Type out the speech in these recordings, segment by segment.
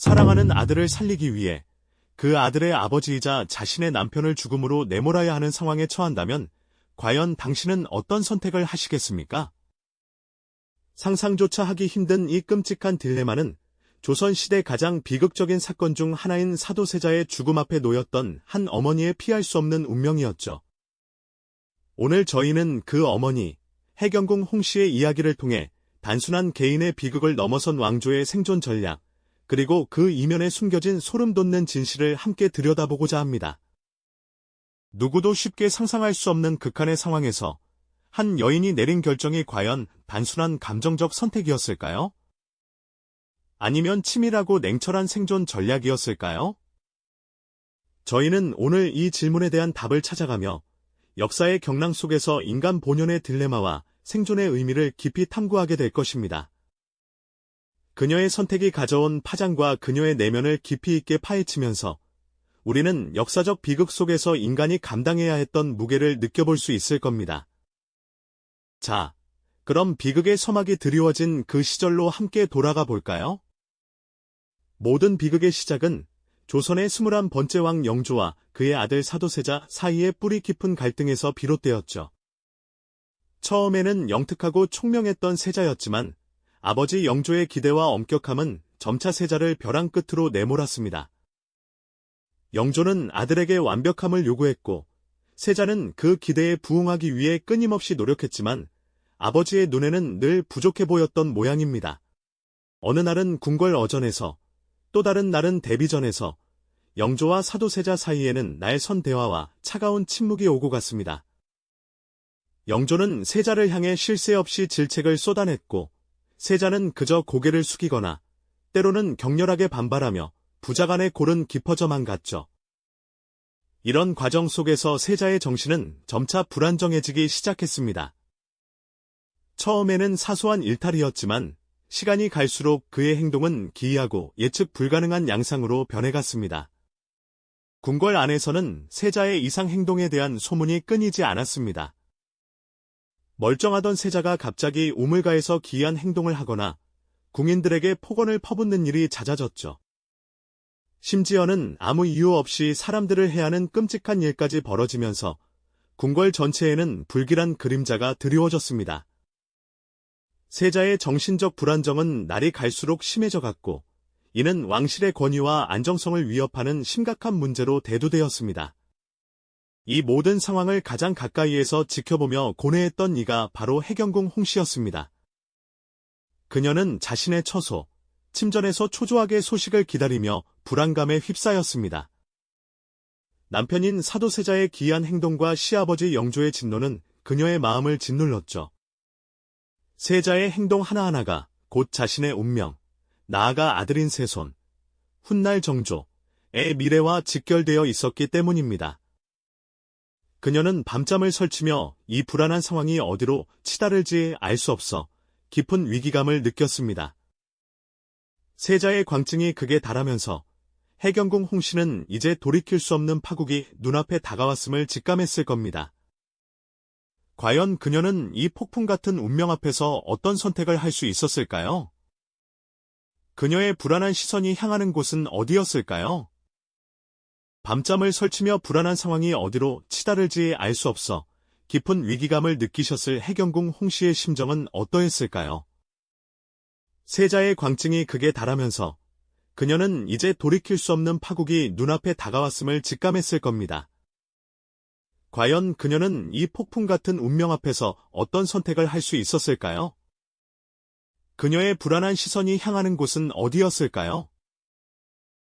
사랑하는 아들을 살리기 위해 그 아들의 아버지이자 자신의 남편을 죽음으로 내몰아야 하는 상황에 처한다면 과연 당신은 어떤 선택을 하시겠습니까? 상상조차 하기 힘든 이 끔찍한 딜레마는 조선시대 가장 비극적인 사건 중 하나인 사도세자의 죽음 앞에 놓였던 한 어머니의 피할 수 없는 운명이었죠. 오늘 저희는 그 어머니, 해경궁 홍씨의 이야기를 통해 단순한 개인의 비극을 넘어선 왕조의 생존 전략, 그리고 그 이면에 숨겨진 소름 돋는 진실을 함께 들여다보고자 합니다. 누구도 쉽게 상상할 수 없는 극한의 상황에서 한 여인이 내린 결정이 과연 단순한 감정적 선택이었을까요? 아니면 치밀하고 냉철한 생존 전략이었을까요? 저희는 오늘 이 질문에 대한 답을 찾아가며 역사의 경랑 속에서 인간 본연의 딜레마와 생존의 의미를 깊이 탐구하게 될 것입니다. 그녀의 선택이 가져온 파장과 그녀의 내면을 깊이 있게 파헤치면서 우리는 역사적 비극 속에서 인간이 감당해야 했던 무게를 느껴볼 수 있을 겁니다. 자, 그럼 비극의 서막이 드리워진 그 시절로 함께 돌아가 볼까요? 모든 비극의 시작은 조선의 21번째 왕 영조와 그의 아들 사도세자 사이의 뿌리 깊은 갈등에서 비롯되었죠. 처음에는 영특하고 총명했던 세자였지만 아버지 영조의 기대와 엄격함은 점차 세자를 벼랑 끝으로 내몰았습니다. 영조는 아들에게 완벽함을 요구했고 세자는 그 기대에 부응하기 위해 끊임없이 노력했지만 아버지의 눈에는 늘 부족해 보였던 모양입니다. 어느 날은 궁궐어전에서 또 다른 날은 데비전에서 영조와 사도세자 사이에는 날선 대화와 차가운 침묵이 오고 갔습니다. 영조는 세자를 향해 쉴 새 없이 질책을 쏟아냈고 세자는 그저 고개를 숙이거나 때로는 격렬하게 반발하며 부자간의 골은 깊어져만 갔죠. 이런 과정 속에서 세자의 정신은 점차 불안정해지기 시작했습니다. 처음에는 사소한 일탈이었지만 시간이 갈수록 그의 행동은 기이하고 예측 불가능한 양상으로 변해갔습니다. 궁궐 안에서는 세자의 이상 행동에 대한 소문이 끊이지 않았습니다. 멀쩡하던 세자가 갑자기 우물가에서 기이한 행동을 하거나 궁인들에게 폭언을 퍼붓는 일이 잦아졌죠. 심지어는 아무 이유 없이 사람들을 해하는 끔찍한 일까지 벌어지면서 궁궐 전체에는 불길한 그림자가 드리워졌습니다. 세자의 정신적 불안정은 날이 갈수록 심해져갔고 이는 왕실의 권위와 안정성을 위협하는 심각한 문제로 대두되었습니다. 이 모든 상황을 가장 가까이에서 지켜보며 고뇌했던 이가 바로 해경궁 홍씨였습니다. 그녀는 자신의 처소, 침전에서 초조하게 소식을 기다리며 불안감에 휩싸였습니다. 남편인 사도세자의 기이한 행동과 시아버지 영조의 진노는 그녀의 마음을 짓눌렀죠. 세자의 행동 하나하나가 곧 자신의 운명, 나아가 아들인 세손, 훗날 정조의 미래와 직결되어 있었기 때문입니다. 그녀는 밤잠을 설치며 이 불안한 상황이 어디로 치달을지 알 수 없어 깊은 위기감을 느꼈습니다. 세자의 광증이 극에 달하면서 해경궁 홍씨는 이제 돌이킬 수 없는 파국이 눈앞에 다가왔음을 직감했을 겁니다. 과연 그녀는 이 폭풍 같은 운명 앞에서 어떤 선택을 할 수 있었을까요? 그녀의 불안한 시선이 향하는 곳은 어디였을까요? 밤잠을 설치며 불안한 상황이 어디로 치달을지 알 수 없어 깊은 위기감을 느끼셨을 해경궁 홍씨의 심정은 어떠했을까요? 세자의 광증이 극에 달하면서 그녀는 이제 돌이킬 수 없는 파국이 눈앞에 다가왔음을 직감했을 겁니다. 과연 그녀는 이 폭풍 같은 운명 앞에서 어떤 선택을 할 수 있었을까요? 그녀의 불안한 시선이 향하는 곳은 어디였을까요?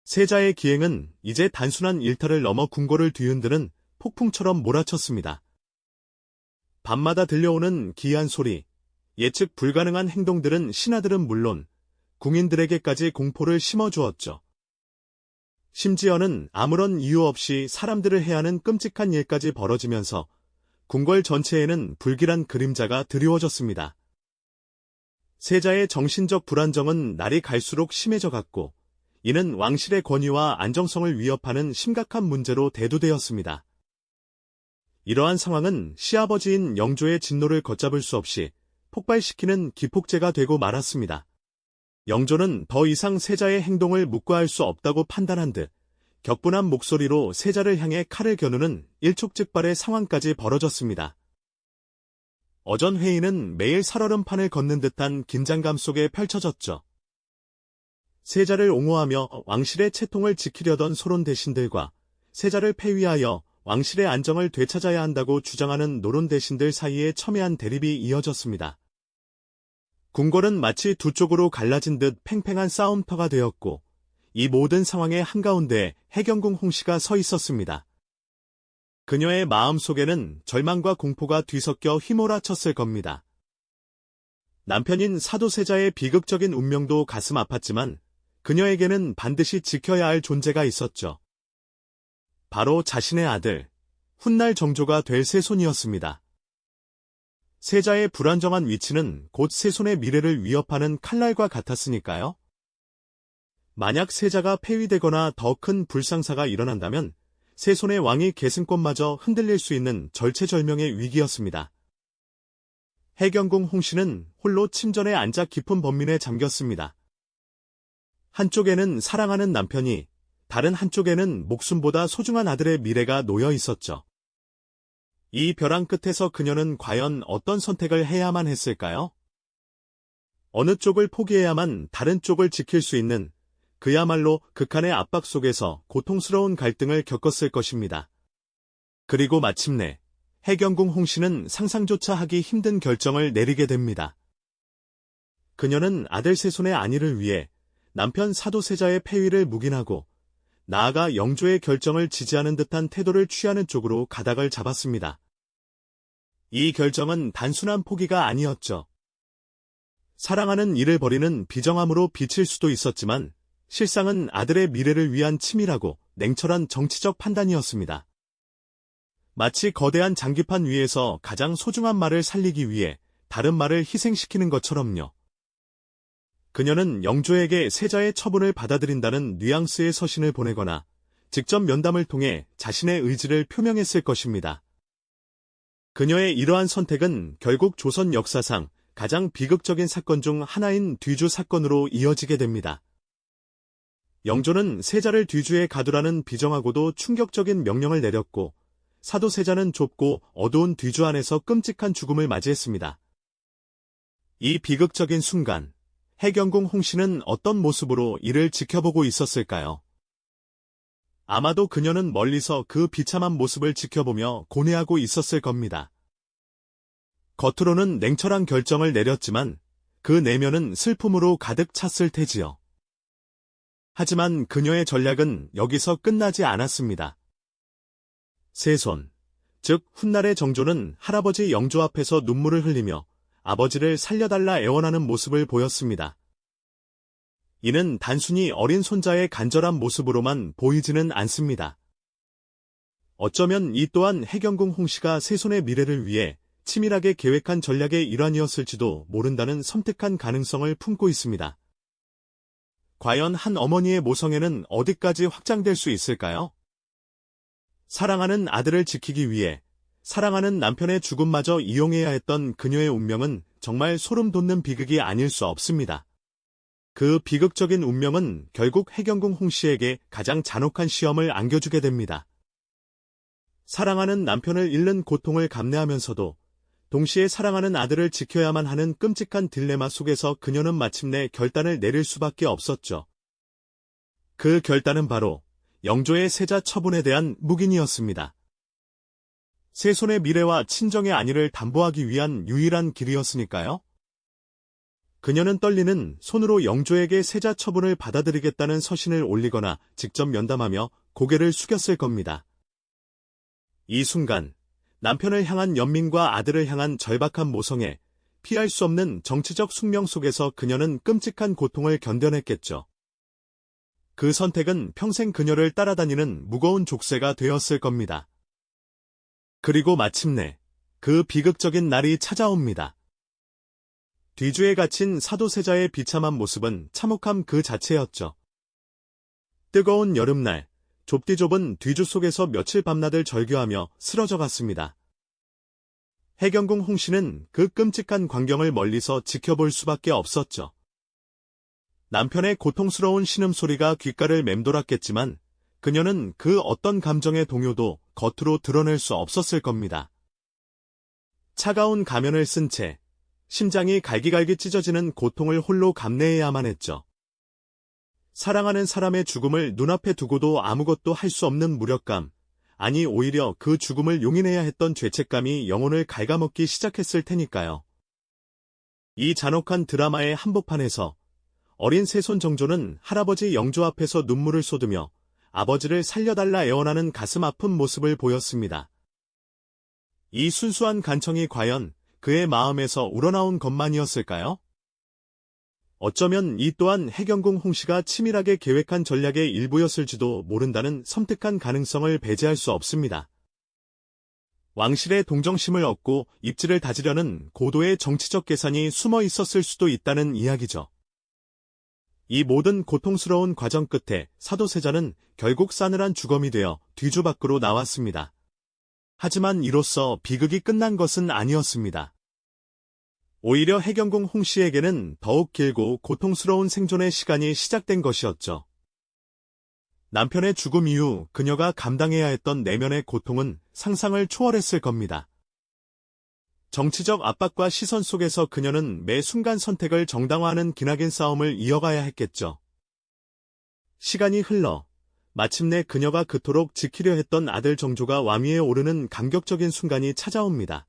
세자의 기행은 이제 단순한 일탈을 넘어 궁궐을 뒤흔드는 폭풍처럼 몰아쳤습니다. 밤마다 들려오는 기이한 소리, 예측 불가능한 행동들은 신하들은 물론 궁인들에게까지 공포를 심어주었죠. 심지어는 아무런 이유 없이 사람들을 해하는 끔찍한 일까지 벌어지면서 궁궐 전체에는 불길한 그림자가 드리워졌습니다. 세자의 정신적 불안정은 날이 갈수록 심해져갔고 이는 왕실의 권위와 안정성을 위협하는 심각한 문제로 대두되었습니다. 이러한 상황은 시아버지인 영조의 진노를 걷잡을 수 없이 폭발시키는 기폭제가 되고 말았습니다. 영조는 더 이상 세자의 행동을 묵과할 수 없다고 판단한 듯 격분한 목소리로 세자를 향해 칼을 겨누는 일촉즉발의 상황까지 벌어졌습니다. 어전 회의는 매일 살얼음판을 걷는 듯한 긴장감 속에 펼쳐졌죠. 세자를 옹호하며 왕실의 채통을 지키려던 소론 대신들과 세자를 폐위하여 왕실의 안정을 되찾아야 한다고 주장하는 노론 대신들 사이에 첨예한 대립이 이어졌습니다. 궁궐은 마치 두 쪽으로 갈라진 듯 팽팽한 싸움터가 되었고 이 모든 상황의 한가운데 해경궁 홍씨가 서 있었습니다. 그녀의 마음속에는 절망과 공포가 뒤섞여 휘몰아쳤을 겁니다. 남편인 사도세자의 비극적인 운명도 가슴 아팠지만 그녀에게는 반드시 지켜야 할 존재가 있었죠. 바로 자신의 아들, 훗날 정조가 될 세손이었습니다. 세자의 불안정한 위치는 곧 세손의 미래를 위협하는 칼날과 같았으니까요. 만약 세자가 폐위되거나 더 큰 불상사가 일어난다면 세손의 왕위 계승권마저 흔들릴 수 있는 절체절명의 위기였습니다. 해경궁 홍씨는 홀로 침전에 앉아 깊은 번민에 잠겼습니다. 한쪽에는 사랑하는 남편이, 다른 한쪽에는 목숨보다 소중한 아들의 미래가 놓여 있었죠. 이 벼랑 끝에서 그녀는 과연 어떤 선택을 해야만 했을까요? 어느 쪽을 포기해야만 다른 쪽을 지킬 수 있는 그야말로 극한의 압박 속에서 고통스러운 갈등을 겪었을 것입니다. 그리고 마침내 해경궁 홍씨는 상상조차 하기 힘든 결정을 내리게 됩니다. 그녀는 아들 세손의 안위를 위해 남편 사도세자의 폐위를 묵인하고 나아가 영조의 결정을 지지하는 듯한 태도를 취하는 쪽으로 가닥을 잡았습니다. 이 결정은 단순한 포기가 아니었죠. 사랑하는 이를 버리는 비정함으로 비칠 수도 있었지만 실상은 아들의 미래를 위한 치밀하고 냉철한 정치적 판단이었습니다. 마치 거대한 장기판 위에서 가장 소중한 말을 살리기 위해 다른 말을 희생시키는 것처럼요. 그녀는 영조에게 세자의 처분을 받아들인다는 뉘앙스의 서신을 보내거나 직접 면담을 통해 자신의 의지를 표명했을 것입니다. 그녀의 이러한 선택은 결국 조선 역사상 가장 비극적인 사건 중 하나인 뒤주 사건으로 이어지게 됩니다. 영조는 세자를 뒤주에 가두라는 비정하고도 충격적인 명령을 내렸고 사도세자는 좁고 어두운 뒤주 안에서 끔찍한 죽음을 맞이했습니다. 이 비극적인 순간 해경궁 홍씨는 어떤 모습으로 이를 지켜보고 있었을까요? 아마도 그녀는 멀리서 그 비참한 모습을 지켜보며 고뇌하고 있었을 겁니다. 겉으로는 냉철한 결정을 내렸지만 그 내면은 슬픔으로 가득 찼을 테지요. 하지만 그녀의 전략은 여기서 끝나지 않았습니다. 세손, 즉 훗날의 정조는 할아버지 영조 앞에서 눈물을 흘리며 아버지를 살려달라 애원하는 모습을 보였습니다. 이는 단순히 어린 손자의 간절한 모습으로만 보이지는 않습니다. 어쩌면 이 또한 해경궁 홍씨가 세손의 미래를 위해 치밀하게 계획한 전략의 일환이었을지도 모른다는 섬뜩한 가능성을 품고 있습니다. 과연 한 어머니의 모성애는 어디까지 확장될 수 있을까요? 사랑하는 아들을 지키기 위해 사랑하는 남편의 죽음마저 이용해야 했던 그녀의 운명은 정말 소름 돋는 비극이 아닐 수 없습니다. 그 비극적인 운명은 결국 해경궁 홍씨에게 가장 잔혹한 시험을 안겨주게 됩니다. 사랑하는 남편을 잃는 고통을 감내하면서도 동시에 사랑하는 아들을 지켜야만 하는 끔찍한 딜레마 속에서 그녀는 마침내 결단을 내릴 수밖에 없었죠. 그 결단은 바로 영조의 세자 처분에 대한 묵인이었습니다. 세손의 미래와 친정의 안위를 담보하기 위한 유일한 길이었으니까요. 그녀는 떨리는 손으로 영조에게 세자 처분을 받아들이겠다는 서신을 올리거나 직접 면담하며 고개를 숙였을 겁니다. 이 순간 남편을 향한 연민과 아들을 향한 절박한 모성애, 피할 수 없는 정치적 숙명 속에서 그녀는 끔찍한 고통을 견뎌냈겠죠. 그 선택은 평생 그녀를 따라다니는 무거운 족쇄가 되었을 겁니다. 그리고 마침내 그 비극적인 날이 찾아옵니다. 뒤주에 갇힌 사도세자의 비참한 모습은 참혹함 그 자체였죠. 뜨거운 여름날, 좁디좁은 뒤주 속에서 며칠 밤낮을 절규하며 쓰러져 갔습니다. 해경궁 홍씨는 그 끔찍한 광경을 멀리서 지켜볼 수밖에 없었죠. 남편의 고통스러운 신음소리가 귓가를 맴돌았겠지만 그녀는 그 어떤 감정의 동요도 겉으로 드러낼 수 없었을 겁니다. 차가운 가면을 쓴 채 심장이 갈기갈기 찢어지는 고통을 홀로 감내해야만 했죠. 사랑하는 사람의 죽음을 눈앞에 두고도 아무것도 할 수 없는 무력감, 아니 오히려 그 죽음을 용인해야 했던 죄책감이 영혼을 갉아먹기 시작했을 테니까요. 이 잔혹한 드라마의 한복판에서 어린 새손 정조는 할아버지 영조 앞에서 눈물을 쏟으며 아버지를 살려달라 애원하는 가슴 아픈 모습을 보였습니다. 이 순수한 간청이 과연 그의 마음에서 우러나온 것만이었을까요? 어쩌면 이 또한 해경궁 홍씨가 치밀하게 계획한 전략의 일부였을지도 모른다는 섬뜩한 가능성을 배제할 수 없습니다. 왕실의 동정심을 얻고 입지를 다지려는 고도의 정치적 계산이 숨어 있었을 수도 있다는 이야기죠. 이 모든 고통스러운 과정 끝에 사도세자는 결국 싸늘한 주검이 되어 뒤주밖으로 나왔습니다. 하지만 이로써 비극이 끝난 것은 아니었습니다. 오히려 해경궁 홍씨에게는 더욱 길고 고통스러운 생존의 시간이 시작된 것이었죠. 남편의 죽음 이후 그녀가 감당해야 했던 내면의 고통은 상상을 초월했을 겁니다. 정치적 압박과 시선 속에서 그녀는 매 순간 선택을 정당화하는 기나긴 싸움을 이어가야 했겠죠. 시간이 흘러 마침내 그녀가 그토록 지키려 했던 아들 정조가 왕위에 오르는 감격적인 순간이 찾아옵니다.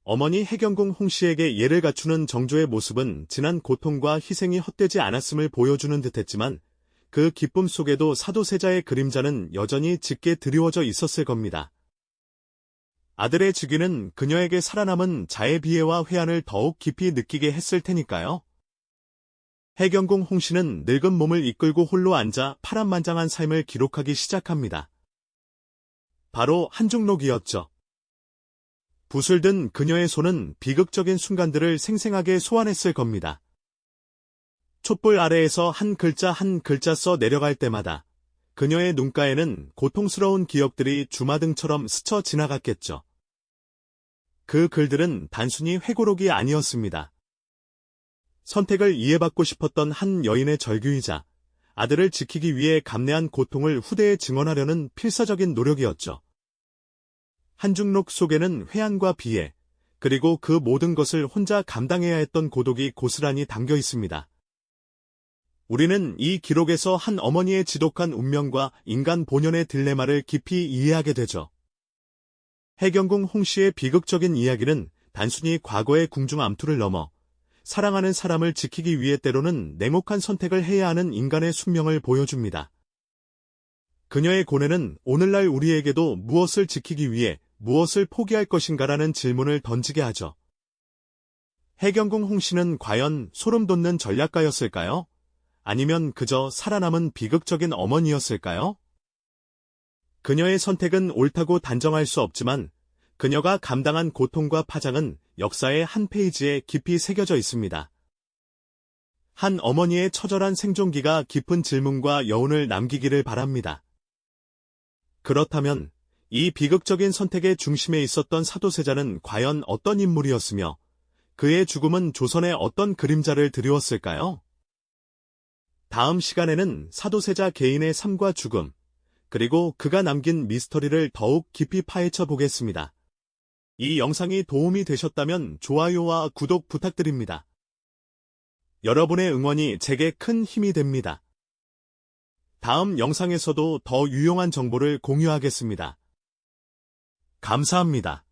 어머니 해경궁 홍씨에게 예를 갖추는 정조의 모습은 지난 고통과 희생이 헛되지 않았음을 보여주는 듯했지만 그 기쁨 속에도 사도세자의 그림자는 여전히 짙게 드리워져 있었을 겁니다. 아들의 즉위는 그녀에게 살아남은 자의 비애와 회한을 더욱 깊이 느끼게 했을 테니까요. 해경궁 홍씨는 늙은 몸을 이끌고 홀로 앉아 파란만장한 삶을 기록하기 시작합니다. 바로 한중록이었죠. 붓을 든 그녀의 손은 비극적인 순간들을 생생하게 소환했을 겁니다. 촛불 아래에서 한 글자 한 글자 써 내려갈 때마다 그녀의 눈가에는 고통스러운 기억들이 주마등처럼 스쳐 지나갔겠죠. 그 글들은 단순히 회고록이 아니었습니다. 선택을 이해받고 싶었던 한 여인의 절규이자 아들을 지키기 위해 감내한 고통을 후대에 증언하려는 필사적인 노력이었죠. 한중록 속에는 회한과 비애, 그리고 그 모든 것을 혼자 감당해야 했던 고독이 고스란히 담겨 있습니다. 우리는 이 기록에서 한 어머니의 지독한 운명과 인간 본연의 딜레마를 깊이 이해하게 되죠. 해경궁 홍씨의 비극적인 이야기는 단순히 과거의 궁중 암투를 넘어 사랑하는 사람을 지키기 위해 때로는 냉혹한 선택을 해야 하는 인간의 숙명을 보여줍니다. 그녀의 고뇌는 오늘날 우리에게도 무엇을 지키기 위해 무엇을 포기할 것인가라는 질문을 던지게 하죠. 해경궁 홍씨는 과연 소름 돋는 전략가였을까요? 아니면 그저 살아남은 비극적인 어머니였을까요? 그녀의 선택은 옳다고 단정할 수 없지만 그녀가 감당한 고통과 파장은 역사의 한 페이지에 깊이 새겨져 있습니다. 한 어머니의 처절한 생존기가 깊은 질문과 여운을 남기기를 바랍니다. 그렇다면 이 비극적인 선택의 중심에 있었던 사도세자는 과연 어떤 인물이었으며 그의 죽음은 조선에 어떤 그림자를 드리웠을까요? 다음 시간에는 사도세자 개인의 삶과 죽음, 그리고 그가 남긴 미스터리를 더욱 깊이 파헤쳐 보겠습니다. 이 영상이 도움이 되셨다면 좋아요와 구독 부탁드립니다. 여러분의 응원이 제게 큰 힘이 됩니다. 다음 영상에서도 더 유용한 정보를 공유하겠습니다. 감사합니다.